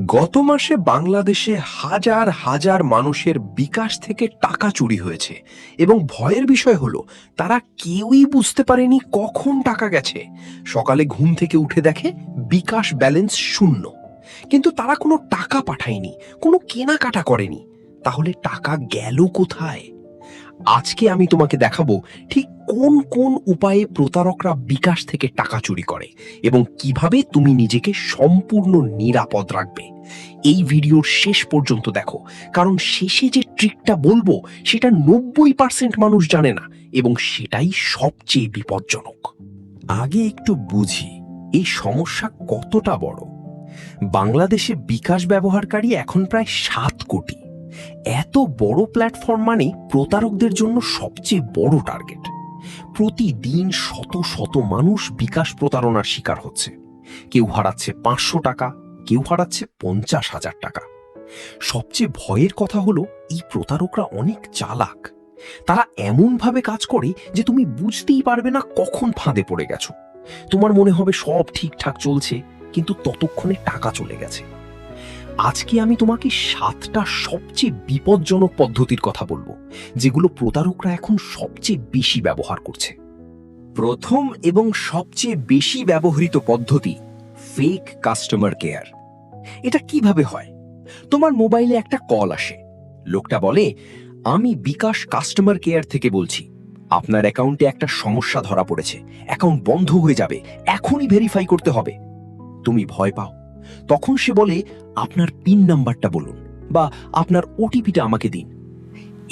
গত মাসে বাংলাদেশে হাজার হাজার মানুষের বিকাশ থেকে টাকা চুরি হয়েছে এবং ভয়ের বিষয় হলো তারা কেউই বুঝতে পারেনি কখন টাকা গেছে। সকালে ঘুম থেকে উঠে দেখে বিকাশ ব্যালেন্স শূন্য, কিন্তু তারা কোনো টাকা পাঠায়নি, কোনো কেনাকাটা করেনি। তাহলে টাকা গেল কোথায়? আজকে আমি তোমাকে দেখাবো ঠিক কোন কোন উপায়ে প্রতারকরা বিকাশ থেকে টাকা চুরি করে এবং কিভাবে তুমি নিজেকে সম্পূর্ণ নিরাপদ রাখবে। এই ভিডিওর শেষ পর্যন্ত দেখো, কারণ শেষে যে ট্রিকটা বলবো সেটা 90% মানুষ জানে না এবং সেটাই সবচেয়ে বিপজ্জনক। আগে একটু বুঝি এই সমস্যা কতটা বড়। বাংলাদেশে বিকাশ ব্যবহারকারী এখন প্রায় 7 কোটি। এত বড় প্ল্যাটফর্ম মানে প্রতারকদের জন্য সবচেয়ে বড় টার্গেট। প্রতিদিন শত শত মানুষ বিকাশ প্রতারণার শিকার হচ্ছে। কেউ হারাচ্ছে 500 টাকা, কেউ হারাচ্ছে 50,000 টাকা। সবচেয়ে ভয়ের কথা হলো এই প্রতারকরা অনেক চালাক। তারা এমনভাবে কাজ করে যে তুমি বুঝতেই পারবে না কখন ফাঁদে পড়ে গেছো। তোমার মনে হবে সব ঠিকঠাক চলছে, কিন্তু ততক্ষণে টাকা চলে গেছে। আজকে আমি তোমাকে 7টা সবচেয়ে বিপজ্জনক পদ্ধতির কথা বলবো, যেগুলো প্রতারকরা এখন সবচেয়ে বেশি ব্যবহার করছে। প্রথম এবং সবচেয়ে বেশি ব্যবহৃত পদ্ধতি ফেক কাস্টমার কেয়ার। এটা কিভাবে হয়? তোমার মোবাইলে একটা কল আসে। লোকটা বলে, আমি বিকাশ কাস্টমার কেয়ার থেকে বলছি, আপনার অ্যাকাউন্টে একটা সমস্যা ধরা পড়েছে, অ্যাকাউন্ট বন্ধ হয়ে যাবে, এখনই ভেরিফাই করতে হবে। তুমি ভয় পাও। তখন সে বলে, আপনার পিন নাম্বারটা বলুন বা আপনার ওটিপিটা আমাকে দিন।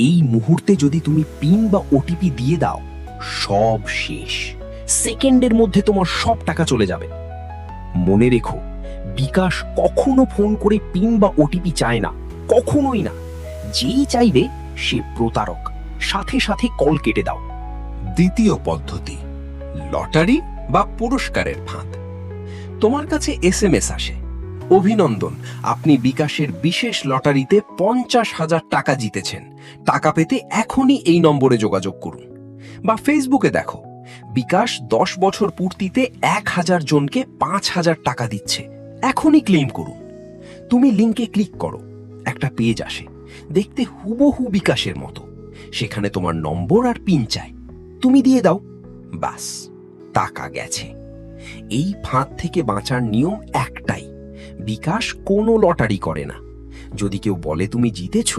এই মুহূর্তে যদি তুমি পিন বা ওটিপি দিয়ে দাও, সব শেষ। সেকেন্ডের মধ্যে তোমার সব টাকা চলে যাবে। মনে রেখো, বিকাশ কখনো ফোন করে পিন বা ওটিপি চায় না, কখনোই না। যেই চাইবে সে প্রতারক, সাথে সাথে কল কেটে দাও। দ্বিতীয় পদ্ধতি লটারি বা পুরস্কারের ফাঁদ। তোমার কাছে এসএমএস আসে, অভিনন্দন, আপনি বিকাশের বিশেষ লটারিতে 50,000 টাকা জিতেছেন, টাকা পেতে এখনই এই নম্বরে যোগাযোগ করুন। বা ফেসবুকে দেখো, বিকাশ 10 বছর পূর্তিতে 1000 জনকে 5,000 টাকা দিচ্ছে, এখনই ক্লেম করুন। তুমি লিংকে ক্লিক করো, একটা পেজ আসে, দেখতে হুবহু বিকাশের মতো। সেখানে তোমার নম্বর আর পিন চায়, তুমি দিয়ে দাও, বাস, টাকা গেছে। এই ফাঁদ থেকে বাঁচার নিয়ম একটাই, বিকাশ কোনো লটারি করে না। যদি কেউ বলে তুমি জিতেছ,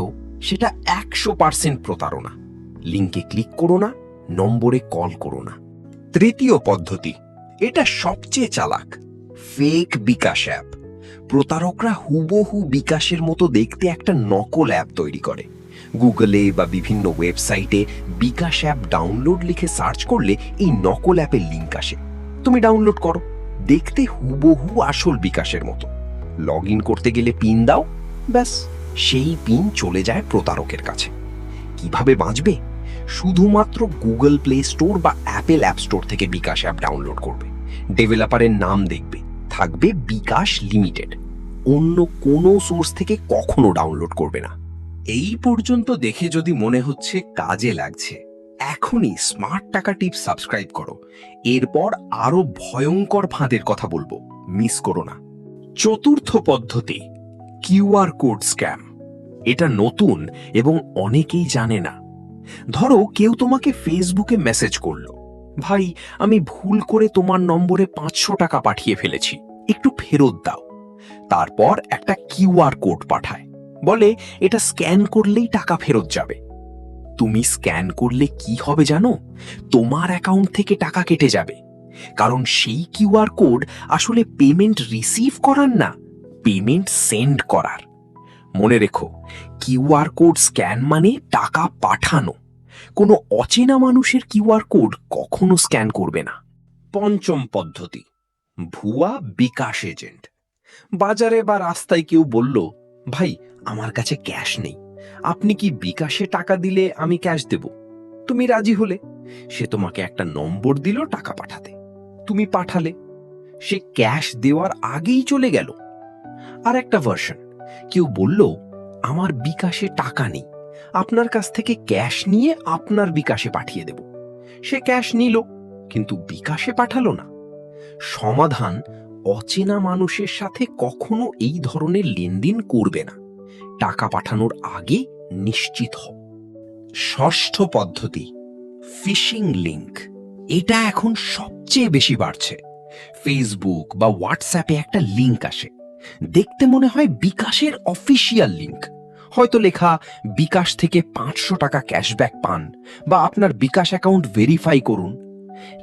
সেটা 100% প্রতারণা। লিংকে ক্লিক করো না, নম্বরে কল করো না। তৃতীয় পদ্ধতি, এটা সবচেয়ে চালাক, ফেক বিকাশ অ্যাপ। প্রতারকরা হুবহু বিকাশের মতো দেখতে একটা নকল অ্যাপ তৈরি করে। গুগলে বা বিভিন্ন ওয়েবসাইটে বিকাশ অ্যাপ ডাউনলোড লিখে সার্চ করলে এই নকল অ্যাপের লিংক আসে। তুমি ডাউনলোড করো, দেখতে হুবহু আসল বিকাশের মতো। লগ ইন করতে গেলে পিন দাও, ব্যাস, সেই পিন চলে যায় প্রতারকের কাছে। কিভাবে বাঁচবে? শুধুমাত্র গুগল প্লে স্টোর বা অ্যাপেল অ্যাপ স্টোর থেকে বিকাশ অ্যাপ ডাউনলোড করবে। ডেভেলপারের নাম দেখবে, থাকবে বিকাশ লিমিটেড। অন্য কোনো সোর্স থেকে কখনো ডাউনলোড করবে না। এই পর্যন্ত দেখে যদি মনে হচ্ছে কাজে লাগছে, এখনই স্মার্ট টাকা টিপস সাবস্ক্রাইব করো। এরপর আরো ভয়ঙ্কর ফাঁদের কথা বলবো, মিস করো না। চতুর্থ পদ্ধতি, কিউআর কোড স্ক্যাম। এটা নতুন এবং অনেকেই জানে না। ধরো কেউ তোমাকে ফেসবুকে মেসেজ করলো, ভাই আমি ভুল করে তোমার নম্বরে 500 টাকা পাঠিয়ে ফেলেছি, একটু ফেরত দাও। তারপর একটা কিউআর কোড পাঠায়, বলে এটা স্ক্যান করলেই টাকা ফেরত যাবে। তুমি স্ক্যান করলে কি হবে জানো? তোমার অ্যাকাউন্ট থেকে টাকা কেটে যাবে, কারণ সেই কিউআর কোড আসলে পেমেন্ট রিসিভ করার না, পেমেন্ট সেন্ড করার। মনে রেখো, কিউআর কোড স্ক্যান মানে টাকা পাঠানো। কোনো অচেনা মানুষের কিউআর কোড কখনো স্ক্যান করবে না। পঞ্চম পদ্ধতি, ভুয়া বিকাশ এজেন্ট। বাজারে বা রাস্তায় কেউ বলল, ভাই আমার কাছে ক্যাশ নেই, আপনি কি বিকাশে টাকা দিলে আমি ক্যাশ দেব? তুমি রাজি হলে। সে তোমাকে একটা নম্বর দিল টাকা পাঠাতে, তুমি পাঠালে, সে ক্যাশ দেওয়ার আগেই চলে গেল। আর একটা ভার্সন, কেউ বলল, আমার বিকাশে টাকা নেই, আপনার কাছ থেকে ক্যাশ নিয়ে আপনার বিকাশে পাঠিয়ে দেব। সে ক্যাশ নিল, কিন্তু বিকাশে পাঠালো না। সমাধান, অচেনা মানুষের সাথে কখনো এই ধরনের লেনদেন করবে না। টাকা পাঠানোর আগে নিশ্চিত হও। ষষ্ঠ পদ্ধতি, ফিশিং লিংক। এটা এখন সবচেয়ে বেশি বাড়ছে। ফেসবুক বা হোয়াটসঅ্যাপে একটা লিংক আসে, দেখতে মনে হয় বিকাশের অফিসিয়াল লিংক। হয়তো লেখা বিকাশ থেকে 500 টাকা ক্যাশব্যাক পান বা আপনার বিকাশ অ্যাকাউন্ট ভেরিফাই করুন।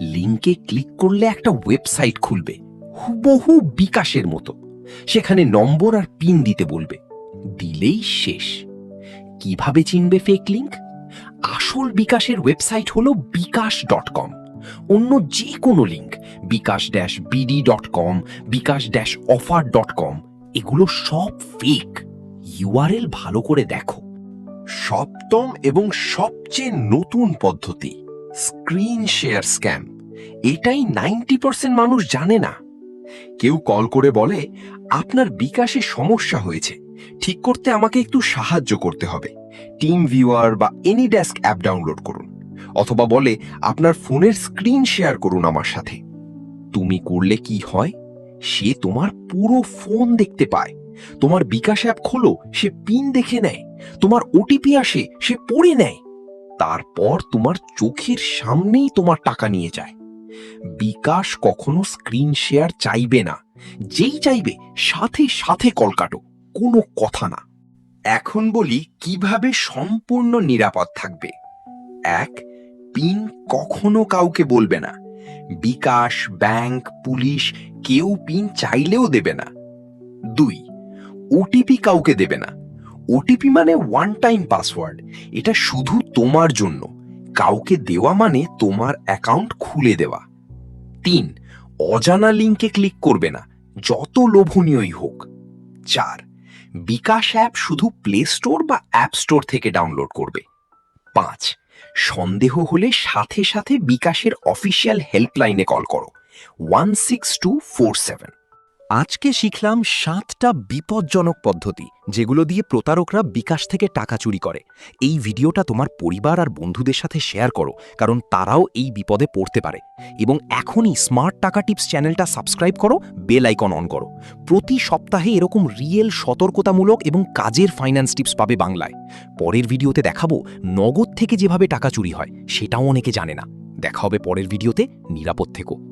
লিংকে ক্লিক করলে একটা ওয়েবসাইট খুলবে, হুবহু বিকাশের মতো। সেখানে নম্বর আর পিন দিতে বলবে, দিলেই শেষ। কিভাবে চিনবে ফেক লিংক? আসল বিকাশের ওয়েবসাইট হলো বিকাশ.com। অন্য যে কোনো লিংক, বিকাশ-bd.com, বিকাশ-offer.com, এগুলো সব ফেক। ইউআরএল ভালো করে দেখো। সপ্তম এবং সবচেয়ে নতুন পদ্ধতি, স্ক্রিন শেয়ার স্ক্যাম। এটাই 90% মানুষ জানে না। কেউ কল করে বলে, আপনার বিকাশে সমস্যা হয়েছে, ঠিক করতে আমাকে একটু সাহায্য করতে হবে, টিম ভিউয়ার বা এনিডেস্ক অ্যাপ ডাউনলোড করুন। অথবা বলে, আপনার ফোনের স্ক্রিন শেয়ার করুন আমার সাথে। তুমি করলে কি হয়? সে তোমার পুরো ফোন দেখতে পায়। তোমার বিকাশ অ্যাপ খোলো, সে পিন দেখে নেয়। তোমার ওটিপি আসে, সে পড়ে নেয়। তারপর তোমার চোখের সামনেই তোমার টাকা নিয়ে যায়। বিকাশ কখনো স্ক্রিন শেয়ার চাইবে না। যেই চাইবে সাথে সাথে কল কাটো, কোনো কথা না। এখন বলি কিভাবে সম্পূর্ণ নিরাপদ থাকবে। 1. পিন কখনো কাউকে বলবে না। বিকাশ, ব্যাংক, পুলিশ কেউ পিন চাইলেও দেবে না। 2. ওটিপি কাউকে দেবে না। ওটিপি মানে ওয়ান টাইম পাসওয়ার্ড। এটা শুধু তোমার জন্য। কাউকে দেওয়া মানে তোমার অ্যাকাউন্ট খুলে দেওয়া। 3. অজানা লিংকে ক্লিক করবে না, যত লোভনীয়ই হোক। 4. বিকাশ অ্যাপ শুধু প্লে স্টোর বা অ্যাপ স্টোর থেকে ডাউনলোড করবে। 5. সন্দেহ হলে সাথে সাথে বিকাশের অফিসিয়াল হেল্পলাইনে কল করো, 16247। আজকে শিখলাম 7টা বিপজ্জনক পদ্ধতি যেগুলো দিয়ে প্রতারকরা বিকাশ থেকে টাকা চুরি করে। এই ভিডিওটা তোমার পরিবার আর বন্ধুদের সাথে শেয়ার করো, কারণ তারাও এই বিপদে পড়তে পারে। এবং এখনই স্মার্ট টাকা টিপস চ্যানেলটা সাবস্ক্রাইব করো, বেল আইকন অন করো। প্রতি সপ্তাহে এরকম রিয়েল, সতর্কতামূলক এবং কাজের ফাইন্যান্স টিপস পাবে বাংলায়। পরের ভিডিওতে দেখাবো নগদ থেকে যেভাবে টাকা চুরি হয়, সেটাও অনেকে জানে না। দেখা হবে পরের ভিডিওতে। নিরাপদ থেকো।